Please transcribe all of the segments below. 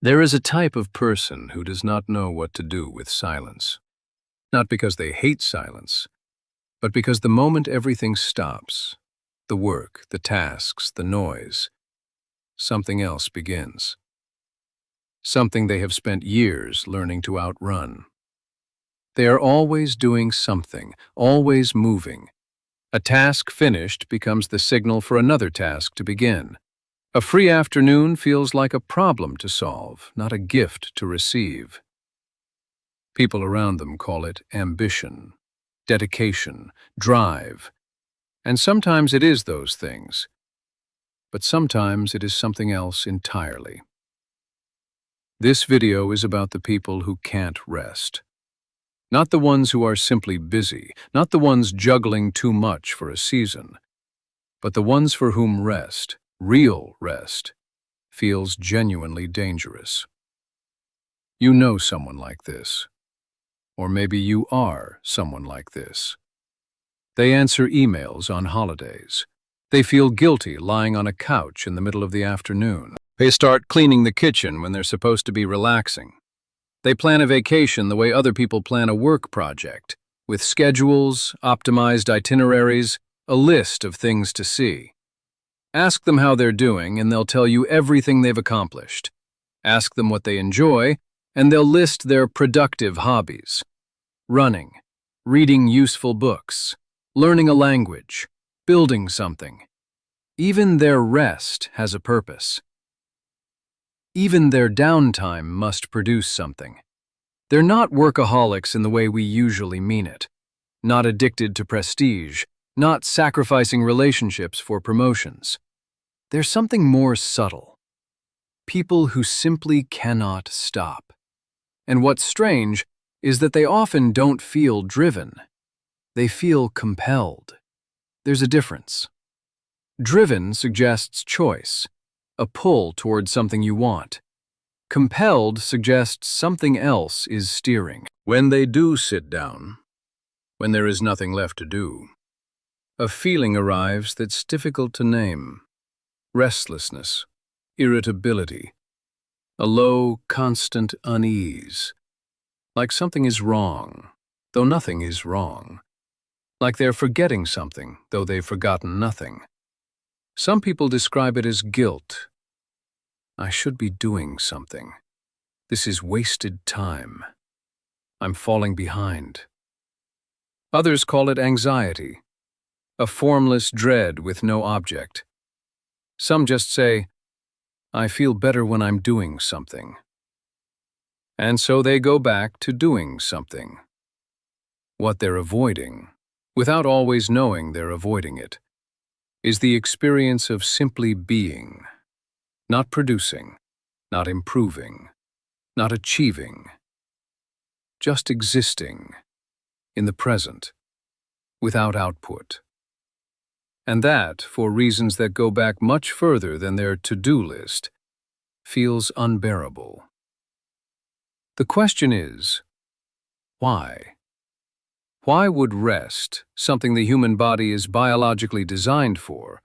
There is a type of person who does not know what to do with silence. Not because they hate silence, but because the moment everything stops, the work, the tasks, the noise, something else begins. Something they have spent years learning to outrun. They are always doing something, always moving. A task finished becomes the signal for another task to begin. A free afternoon feels like a problem to solve, not a gift to receive. People around them call it ambition, dedication, drive, and sometimes it is those things, but sometimes it is something else entirely. This video is about the people who can't rest. Not the ones who are simply busy, not the ones juggling too much for a season, but the ones for whom rest, real rest, feels genuinely dangerous. You know someone like this. Or maybe you are someone like this. They answer emails on holidays. They feel guilty lying on a couch in the middle of the afternoon. They start cleaning the kitchen when they're supposed to be relaxing. They plan a vacation the way other people plan a work project, with schedules, optimized itineraries, a list of things to see. Ask them how they're doing, and they'll tell you everything they've accomplished. Ask them what they enjoy, and they'll list their productive hobbies. Running, reading useful books, learning a language, building something. Even their rest has a purpose. Even their downtime must produce something. They're not workaholics in the way we usually mean it. Not addicted to prestige, not sacrificing relationships for promotions. There's something more subtle. People who simply cannot stop. And what's strange is that they often don't feel driven. They feel compelled. There's a difference. Driven suggests choice, a pull towards something you want. Compelled suggests something else is steering. When they do sit down, when there is nothing left to do, a feeling arrives that's difficult to name. Restlessness, irritability, a low, constant unease. Like something is wrong, though nothing is wrong. Like they're forgetting something, though they've forgotten nothing. Some people describe it as guilt. I should be doing something. This is wasted time. I'm falling behind. Others call it anxiety, a formless dread with no object. Some just say, I feel better when I'm doing something. And so they go back to doing something. What they're avoiding, without always knowing they're avoiding it, is the experience of simply being, not producing, not improving, not achieving, just existing in the present, without output. And that, for reasons that go back much further than their to-do list, feels unbearable. The question is, why? Why would rest, something the human body is biologically designed for,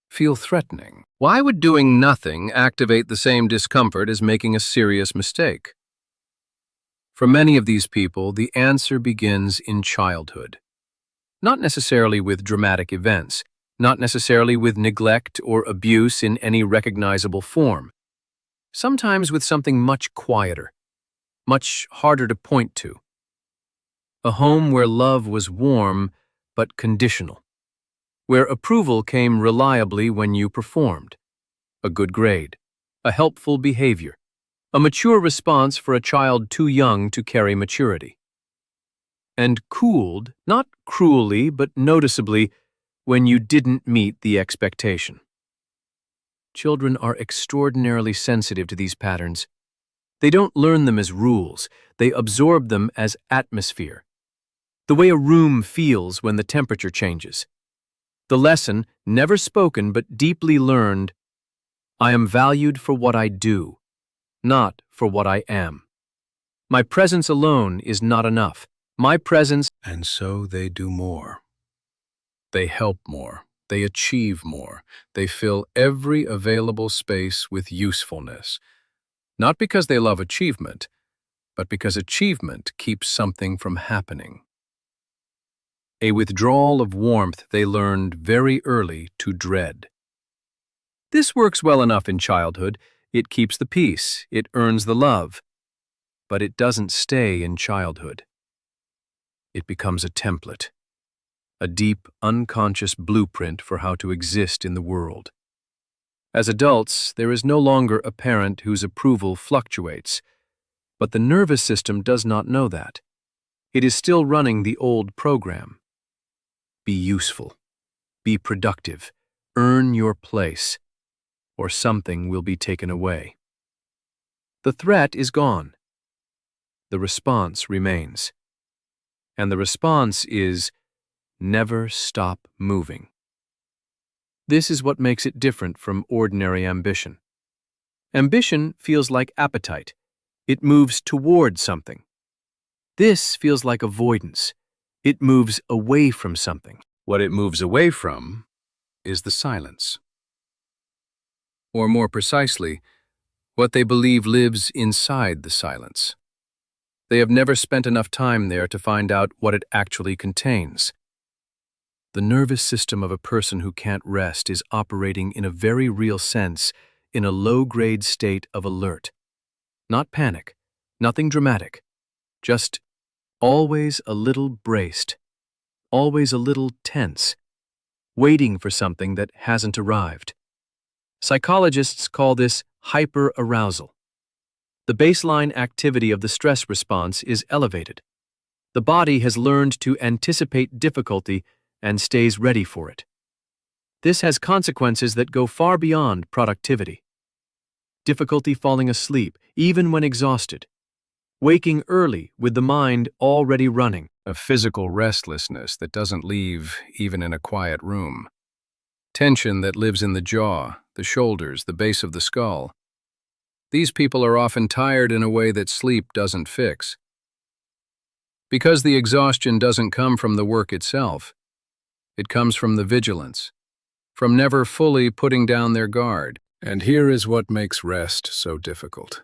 feel threatening? Why would doing nothing activate the same discomfort as making a serious mistake? For many of these people, the answer begins in childhood. Not necessarily with dramatic events, not necessarily with neglect or abuse in any recognizable form. Sometimes with something much quieter, much harder to point to. A home where love was warm but conditional, where approval came reliably when you performed, a good grade, a helpful behavior, a mature response for a child too young to carry maturity. And cooled, not cruelly but noticeably, when you didn't meet the expectation. Children are extraordinarily sensitive to these patterns. They don't learn them as rules, they absorb them as atmosphere. The way a room feels when the temperature changes. The lesson, never spoken but deeply learned, I am valued for what I do, not for what I am. My presence alone is not enough. My presence. And so they do more. They help more. They achieve more. They fill every available space with usefulness. not because they love achievement, but because achievement keeps something from happening. A withdrawal of warmth they learned very early to dread. This works well enough in childhood. It keeps the peace, it earns the love, but it doesn't stay in childhood. It becomes a template, a deep, unconscious blueprint for how to exist in the world. As adults, there is no longer a parent whose approval fluctuates, but the nervous system does not know that. It is still running the old program. Be useful, be productive, earn your place, or something will be taken away. The threat is gone. The response remains. And the response is, never stop moving. This is what makes it different from ordinary ambition. Ambition feels like appetite. It moves toward something. This feels like avoidance. It moves away from something. What it moves away from is the silence. Or more precisely, what they believe lives inside the silence. They have never spent enough time there to find out what it actually contains. The nervous system of a person who can't rest is operating in a very real sense in a low-grade state of alert. Not panic, nothing dramatic, just always a little braced, always a little tense, waiting for something that hasn't arrived. Psychologists call this hyperarousal. The baseline activity of the stress response is elevated. The body has learned to anticipate difficulty and stays ready for it. This has consequences that go far beyond productivity. Difficulty falling asleep, even when exhausted. Waking early with the mind already running. A physical restlessness that doesn't leave even in a quiet room. Tension that lives in the jaw, the shoulders, the base of the skull. These people are often tired in a way that sleep doesn't fix. Because the exhaustion doesn't come from the work itself. It comes from the vigilance, from never fully putting down their guard. And here is what makes rest so difficult.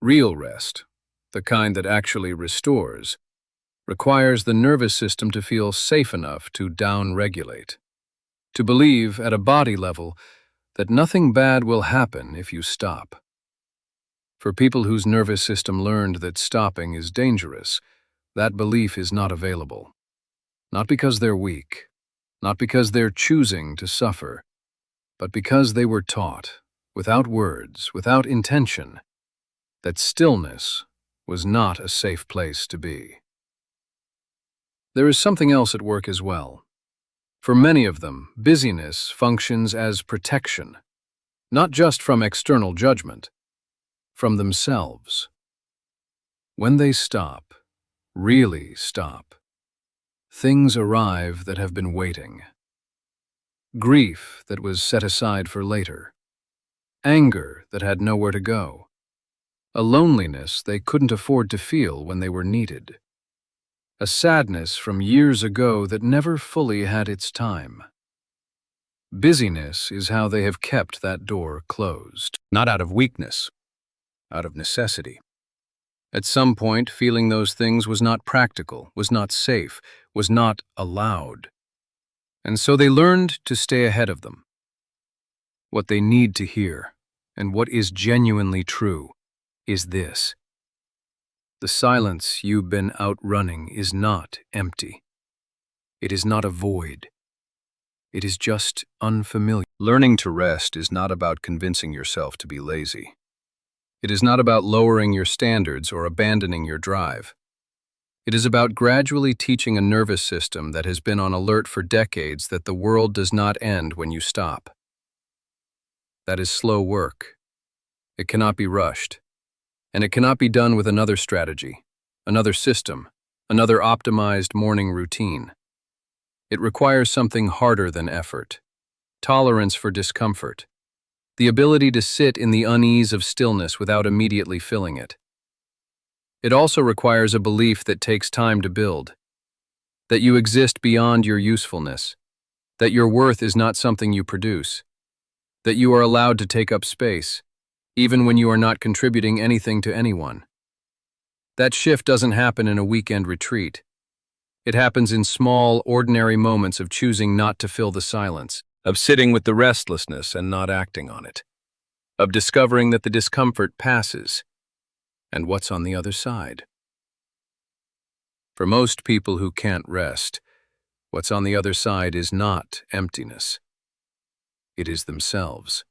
Real rest, the kind that actually restores, requires the nervous system to feel safe enough to down-regulate, to believe at a body level that nothing bad will happen if you stop. For people whose nervous system learned that stopping is dangerous, that belief is not available. Not because they're weak, not because they're choosing to suffer, but because they were taught, without words, without intention, that stillness was not a safe place to be. There is something else at work as well. For many of them, busyness functions as protection, not just from external judgment, from themselves. When they stop, really stop, things arrive that have been waiting. Grief that was set aside for later. Anger that had nowhere to go. A loneliness they couldn't afford to feel when they were needed. A sadness from years ago that never fully had its time. Busyness is how they have kept that door closed. Not out of weakness, out of necessity. At some point, feeling those things was not practical, was not safe, was not allowed. And so they learned to stay ahead of them. What they need to hear, and what is genuinely true, is this. The silence you've been outrunning is not empty. It is not a void. It is just unfamiliar. Learning to rest is not about convincing yourself to be lazy. It is not about lowering your standards or abandoning your drive. It is about gradually teaching a nervous system that has been on alert for decades that the world does not end when you stop. That is slow work. It cannot be rushed. And it cannot be done with another strategy, another system, another optimized morning routine. It requires something harder than effort, tolerance for discomfort, the ability to sit in the unease of stillness without immediately filling it. It also requires a belief that takes time to build, that you exist beyond your usefulness, that your worth is not something you produce, that you are allowed to take up space, even when you are not contributing anything to anyone. That shift doesn't happen in a weekend retreat. It happens in small, ordinary moments of choosing not to fill the silence, of sitting with the restlessness and not acting on it, of discovering that the discomfort passes, and what's on the other side. For most people who can't rest, what's on the other side is not emptiness. It is themselves.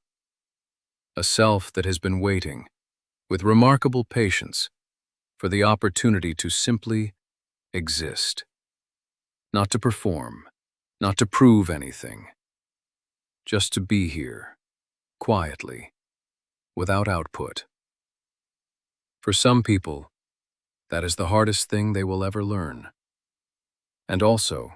A self that has been waiting, with remarkable patience, for the opportunity to simply exist. Not to perform, not to prove anything. Just to be here, quietly, without output. For some people, that is the hardest thing they will ever learn. And also,